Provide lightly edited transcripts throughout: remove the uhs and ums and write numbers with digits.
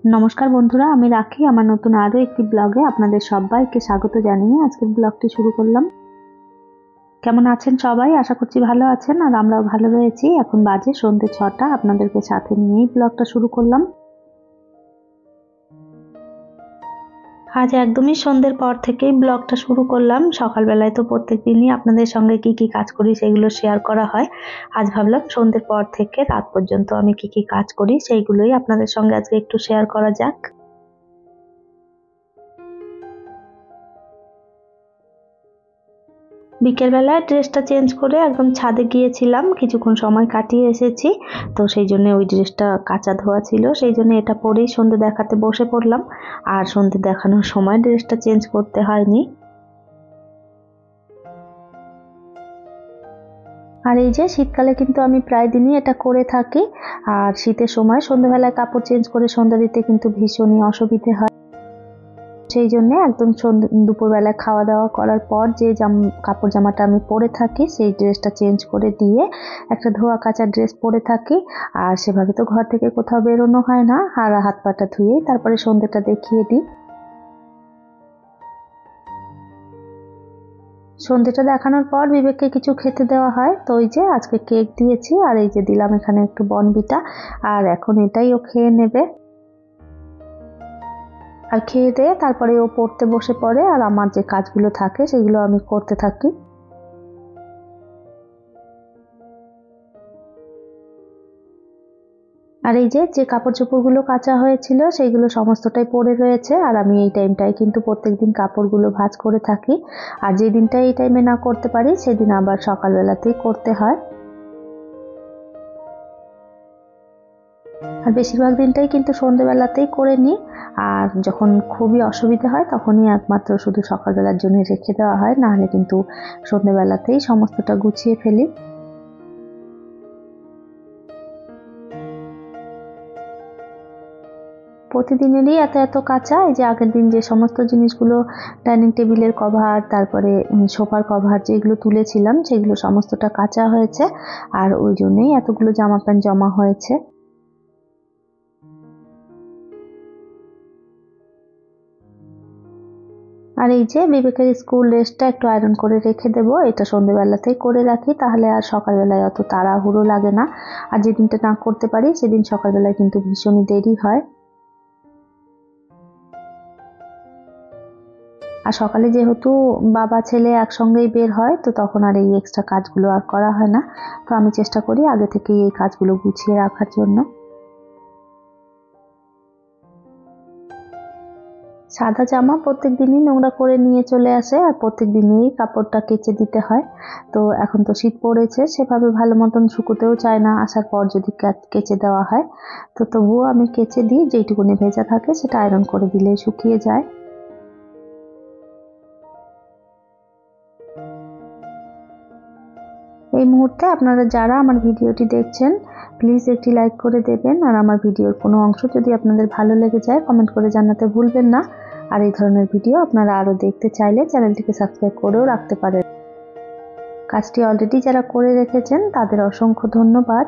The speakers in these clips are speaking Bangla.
নমস্কার বন্ধুরা, আমি রাখি আমার নতুন আরো একটি ব্লগে আপনাদের সবাইকে স্বাগত জানিয়ে আজকের ব্লগটি শুরু করলাম। কেমন আছেন সবাই? আশা করছি ভালো আছেন, আর আমরাও ভালো রয়েছি। এখন বাজে সন্ধ্যে 6টা, আপনাদেরকে সাথে নিয়েই ব্লগটা শুরু করলাম। আজ একদমই সন্ধ্যের পর থেকেই ব্লগটা শুরু করলাম। সকালবেলায় তো প্রত্যেকদিনই আপনাদের সঙ্গে কি কি কাজ করি সেগুলো শেয়ার করা হয়। আজ ভাবলাম সন্ধ্যের পর থেকে রাত পর্যন্ত আমি কি কি কাজ করি সেইগুলোই আপনাদের সঙ্গে আজকে একটু শেয়ার করা যাক। বিকেলবেলায় ড্রেসটা চেঞ্জ করে একদম ছাদে গিয়েছিলাম, কিছুক্ষণ সময় কাটিয়ে এসেছি। তো সেই জন্য ওই ড্রেসটা কাঁচা ধোয়া ছিল, সেই জন্য এটা পরেই সন্ধে দেখাতে বসে পড়লাম। আর সন্ধে দেখানোর সময় ড্রেসটা চেঞ্জ করতে হয়নি। আর এই যে শীতকালে কিন্তু আমি প্রায় দিনই এটা করে থাকি। আর শীতের সময় সন্ধ্যাবেলায় কাপড় চেঞ্জ করে সন্ধ্যা দিতে কিন্তু ভীষণই অসুবিধে হয়। সেই জন্য একদম দুপুরবেলায় খাওয়া দাওয়া করার পর যে কাপড় জামাটা আমি পরে থাকি সেই ড্রেসটা চেঞ্জ করে দিয়ে একটা ধোয়া কাচা ড্রেস পরে থাকি। আর সেভাবে তো ঘর থেকে কোথাও বেরোনো হয় না, আর হাত পাটা ধুয়েই তারপরে সন্ধ্যেটা দেখিয়ে দিই। সন্ধ্যেটা দেখানোর পর বিবেককে কিছু খেতে দেওয়া হয়। তো ওই যে আজকে কেক দিয়েছি, আর এই যে দিলাম এখানে একটু বনবিটা, আর এখন এটাই ও খেয়ে নেবে। আর খেয়ে দিয়ে তারপরে ও পড়তে বসে পড়ে, আর আমার যে কাজগুলো থাকে সেগুলো আমি করতে থাকি। আর এই যে কাপড় চোপড়গুলো কাচা হয়েছিল সেইগুলো সমস্তটাই পড়ে রয়েছে। আর আমি এই টাইমটায় কিন্তু প্রত্যেকদিন কাপড়গুলো ভাঁজ করে থাকি। আর যে দিনটা এই টাইমে না করতে পারি সেদিন আবার সকালবেলাতেই করতে হয়। আর বেশিরভাগ দিনটাই কিন্তু সন্ধ্যেবেলাতেই করে নিই। আর যখন খুবই অসুবিধা হয় তখনই একমাত্র শুধু সকালবেলার জন্য রেখে দেওয়া হয়, নাহলে কিন্তু সন্ধ্যেবেলাতেই সমস্তটা গুছিয়ে ফেলি। প্রতিদিনেরই এত এত কাঁচা। এই যে আগের দিন যে সমস্ত জিনিসগুলো, ডাইনিং টেবিলের কভার, তারপরে সোফার কভার যেগুলো তুলেছিলাম সেগুলো সমস্তটা কাঁচা হয়েছে। আর ওই জন্যই এতগুলো জামা প্যান্ট জমা হয়েছে। আর এই যে বিবেকের স্কুল ড্রেসটা একটু আয়রন করে রেখে দেব, এটা সন্ধ্যেবেলাতেই করে রাখি, তাহলে আর সকালবেলায় অত তাড়াহুড়ো লাগে না। আর যেদিনটা না করতে পারি সেদিন সকালবেলায় কিন্তু ভীষণই দেরি হয়। আর সকালে যেহেতু বাবা ছেলে একসঙ্গেই বের হয়, তো তখন আর এই এক্সট্রা কাজগুলো আর করা হয় না। তো আমি চেষ্টা করি আগে থেকেই এই কাজগুলো গুছিয়ে রাখার জন্য। সাদা জামা প্রত্যেক দিনই নোংরা করে নিয়ে চলে আসে, আর প্রত্যেক দিনই কাপড়টা কেচে দিতে হয়। তো এখন তো শীত পড়েছে, সেভাবে ভালো মতন শুকোতেও চায় না, আসার পর যদি কেচে দেওয়া হয়। তো তবুও আমি কেচে দিই, যেইটুকুনি ভেজা থাকে সেটা আয়রন করে দিলেই শুকিয়ে যায়। এই মুহূর্তে আপনারা যারা আমার ভিডিওটি দেখছেন প্লিজ একটি লাইক করে দেবেন, আর আমার ভিডিওর কোনো অংশ যদি আপনাদের ভালো লেগে যায় কমেন্ট করে জানাতে ভুলবেন না। আর এই ধরনের ভিডিও আপনারা আরও দেখতে চাইলে চ্যানেলটিকে সাবস্ক্রাইব করেও রাখতে পারেন। কাজটি অলরেডি যারা করে রেখেছেন তাদের অসংখ্য ধন্যবাদ।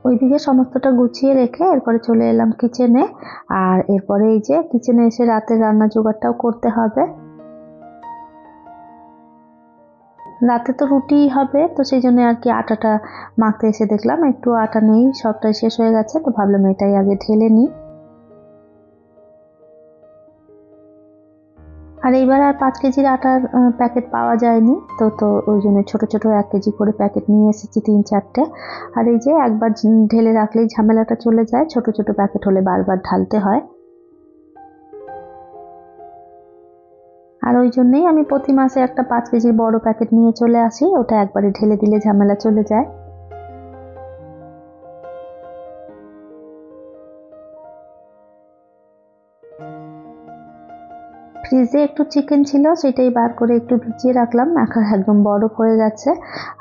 ওইদিকে সমস্তটা গুছিয়ে রেখে এরপরে চলে এলাম কিচেনে। আর এরপরে এই যে কিচেনে এসে রাতের রান্না জোগাড়টাও করতে হবে। রাতে তো রুটিই হবে, তো সেই জন্য আর কি আটাটা মাখতে এসে দেখলাম একটু আটা নেই, সবটাই শেষ হয়ে গেছে। তো ভাবলাম এটাই আগে ঢেলে নিই। আর এইবার আর 5 কেজির আটার প্যাকেট পাওয়া যায়নি, তো ওই জন্য ছোট ছোট 1 কেজি করে প্যাকেট নিয়ে এসেছি 3-4টে। আর এই যে একবার ঢেলে রাখলেই ঝামেলাটা চলে যায়, ছোট ছোট প্যাকেট হলে বারবার ঢালতে হয়। আর ওই জন্যই আমি প্রতি মাসে একটা 5 কেজির বড় প্যাকেট নিয়ে চলে আসি, ওটা একবারে ঢেলে দিলে ঝামেলা চলে যায়। ফ্রিজে একটু চিকেন ছিল, সেটাই বার করে একটু ভিজিয়ে রাখলাম, এখন একদম বরফ হয়ে গেছে।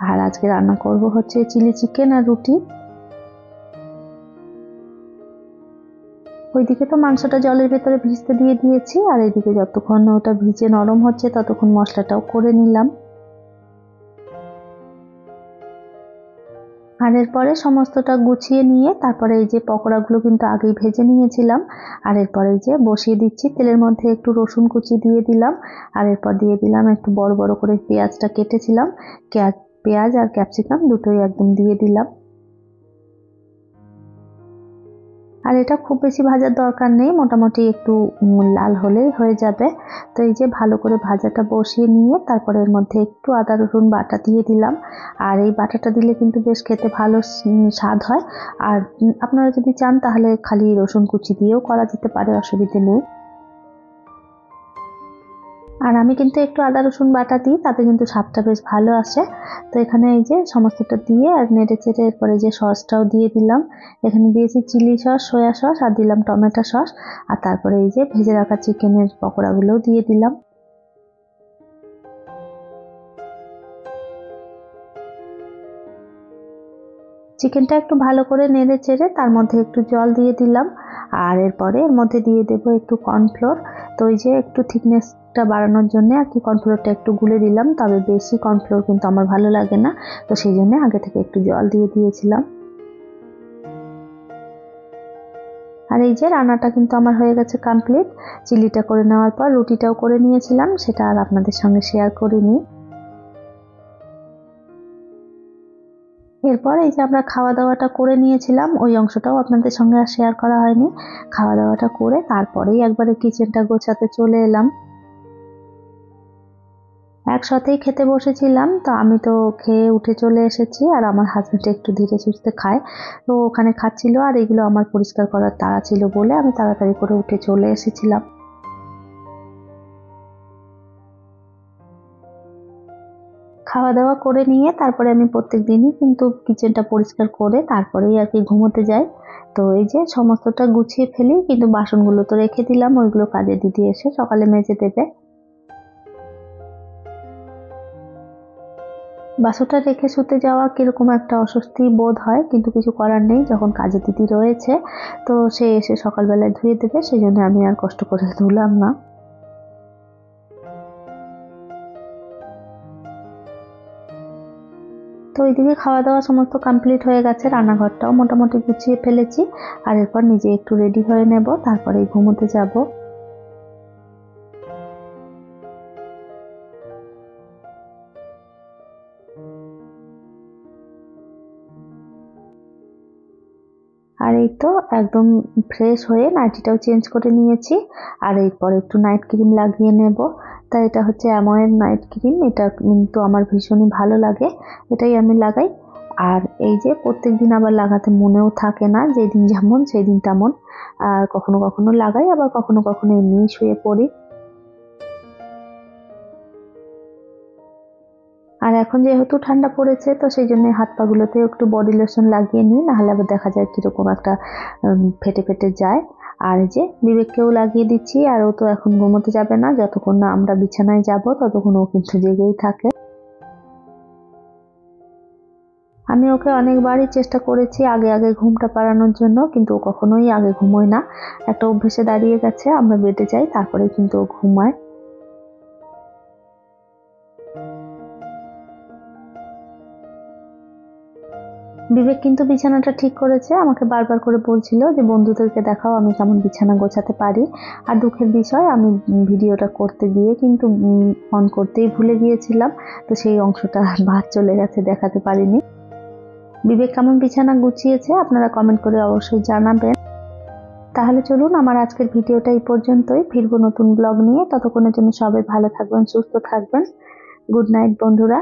আর আজকে রান্না করব হচ্ছে চিলি চিকেন আর রুটি। ওইদিকে তো মাংসটা জলের ভেতরে ভিজতে দিয়ে দিয়েছি, আর এইদিকে যতক্ষণ ওটা ভিজে নরম হচ্ছে ততক্ষণ মশলাটাও করে নিলাম। আর এরপরে সমস্তটা গুছিয়ে নিয়ে তারপরে এই যে পকোড়াগুলো কিন্তু আগেই ভেজে নিয়েছিলাম। আর এরপরে এই যে বসিয়ে দিচ্ছি, তেলের মধ্যে একটু রসুন কুচি দিয়ে দিলাম, আর এরপর দিয়ে দিলাম একটু বড় বড় করে পেঁয়াজটা কেটেছিলাম, পেঁয়াজ আর ক্যাপসিকাম দুটোই একদম দিয়ে দিলাম। আর এটা খুব বেশি ভাজার দরকার নেই, মোটামুটি একটু লাল হলেই হয়ে যাবে। তো এই যে ভালো করে ভাজাটা বসিয়ে নিয়ে তারপরে এর মধ্যে একটু আদা রসুন বাটা দিয়ে দিলাম। আর এই বাটাটা দিলে কিন্তু বেশ খেতে ভালো স্বাদ হয়। আর আপনারা যদি চান তাহলে খালি রসুন কুচি দিয়েও করা যেতে পারে, অসুবিধে নেই। আর আমি কিন্তু একটু আদা রসুন বাটা দিই, তাতে কিন্তু স্বাদটা বেশ ভালো আসে। তো এখানে এই যে সমস্তটা দিয়ে আর নেড়ে চেড়ে এরপরে যে সসটাও দিয়ে দিলাম। এখানে দিয়েছি চিলি সস, সয়া সস, আর দিলাম টমেটো সস। আর তারপরে এই যে ভেজে রাখা চিকেনের পকোড়াগুলোও দিয়ে দিলাম। চিকেনটা একটু ভালো করে নেড়ে চেড়ে তার মধ্যে একটু জল দিয়ে দিলাম। আর এরপরে এর মধ্যে দিয়ে দেবো একটু কর্নফ্লোর। তো ওই যে একটু থিকনেসটা বাড়ানোর জন্য আর কি কর্নফ্লোরটা একটু গুলে দিলাম, তবে বেশি কর্নফ্লোর কিন্তু আমার ভালো লাগে না, তো সেই জন্য আগে থেকে একটু জল দিয়ে দিয়েছিলাম। আর এই যে রান্নাটা কিন্তু আমার হয়ে গেছে কমপ্লিট। চিলিটা করে নেওয়ার পর রুটিটাও করে নিয়েছিলাম, সেটা আর আপনাদের সঙ্গে শেয়ার করিনি। এরপর এই যে আমরা খাওয়া দাওয়াটা করে নিয়েছিলাম, ওই অংশটাও আপনাদের সঙ্গে আর শেয়ার করা হয়নি। খাওয়া দাওয়াটা করে তারপরেই একবারে কিচেনটা গোছাতে চলে এলাম। একসাথেই খেতে বসেছিলাম, তো আমি তো খেয়ে উঠে চলে এসেছি, আর আমার হাজবেন্ড একটু ধীরে সুস্থে খায়, তো ওখানে খাচ্ছিল। আর এগুলো আমার পরিষ্কার করার তাড়া ছিল বলে আমি তাড়াতাড়ি করে উঠে চলে এসেছিলাম। খাওয়া দাওয়া করে নিয়ে তারপরে আমি প্রত্যেক দিনই কিন্তু কিচেনটা পরিষ্কার করে তারপরেই আর কি ঘুমোতে যাই। তো এই যে সমস্তটা গুছিয়ে ফেলি, কিন্তু বাসনগুলো তো রেখে দিলাম, ওইগুলো কাজের দিদি এসে সকালে মেজে দেবে। বাসনটা রেখে শুতে যাওয়া কিরকম একটা অস্বস্তি বোধ হয়, কিন্তু কিছু করার নেই, যখন কাজের দিদি রয়েছে তো সে এসে সকালবেলায় ধুয়ে দেবে, সেই জন্য আমি আর কষ্ট করে ধুলাম না। তো ওইদিকে খাওয়া দাওয়া সমস্ত কমপ্লিট হয়ে গেছে, রান্নাঘরটাও মোটামুটি গুছিয়ে ফেলেছি। আর এরপর নিজে একটু রেডি হয়ে নেব, তারপরেই ঘুমোতে যাব। আর এই তো একদম ফ্রেশ হয়ে নাইটিটাও চেঞ্জ করে নিয়েছি। আর এরপর একটু নাইট ক্রিম লাগিয়ে নেব। তাই এটা হচ্ছে অ্যামোয়ের নাইট ক্রিম, এটা কিন্তু আমার ভীষণই ভালো লাগে, এটাই আমি লাগাই। আর এই যে প্রত্যেকদিন আবার লাগাতে মনেও থাকে না, যেদিন যেমন সেই দিন তেমন। আর কখনো কখনো লাগাই, আবার কখনো কখনো এমনিই শুয়ে পড়ি। আর এখন যেহেতু ঠান্ডা পড়েছে, তো সেই জন্য হাত পা গুলোতে একটু বডি লোশন লাগিয়ে নিই, নাহলে আবার দেখা যায় কিরকম একটা ফেটে ফেটে যায়। আর এই যে বিবেককেও লাগিয়ে দিচ্ছি, আর ও তো এখন ঘুমোতে যাবে না, যতক্ষণ না আমরা বিছানায় যাব ততক্ষণ ও কিন্তু জেগেই থাকে। আমি ওকে অনেকবারই চেষ্টা করেছি আগে আগে ঘুমটা পাড়ানোর জন্য, কিন্তু ও কখনোই আগে ঘুমোয় না। একটা অভ্যেসে দাঁড়িয়ে গেছে, আমরা বেডে যাই তারপরে কিন্তু ও ঘুমায়। বিবেক কিন্তু বিছানাটা ঠিক করেছে, আমাকে বারবার করে বলছিল যে বন্ধুদেরকে দেখাও আমি কেমন বিছানা গোছাতে পারি। আর দুঃখের বিষয়, আমি ভিডিওটা করতে গিয়ে কিন্তু অন করতেই ভুলে গিয়েছিলাম, তো সেই অংশটা বাদ চলে গেছে, দেখাতে পারিনি। বিবেক কেমন বিছানা গুছিয়েছে আপনারা কমেন্ট করে অবশ্যই জানাবেন। তাহলে চলুন, আমার আজকের ভিডিওটা এই পর্যন্তই, ফিরবো নতুন ব্লগ নিয়ে। ততক্ষণের জন্য সবাই ভালো থাকবেন, সুস্থ থাকবেন। গুড নাইট বন্ধুরা।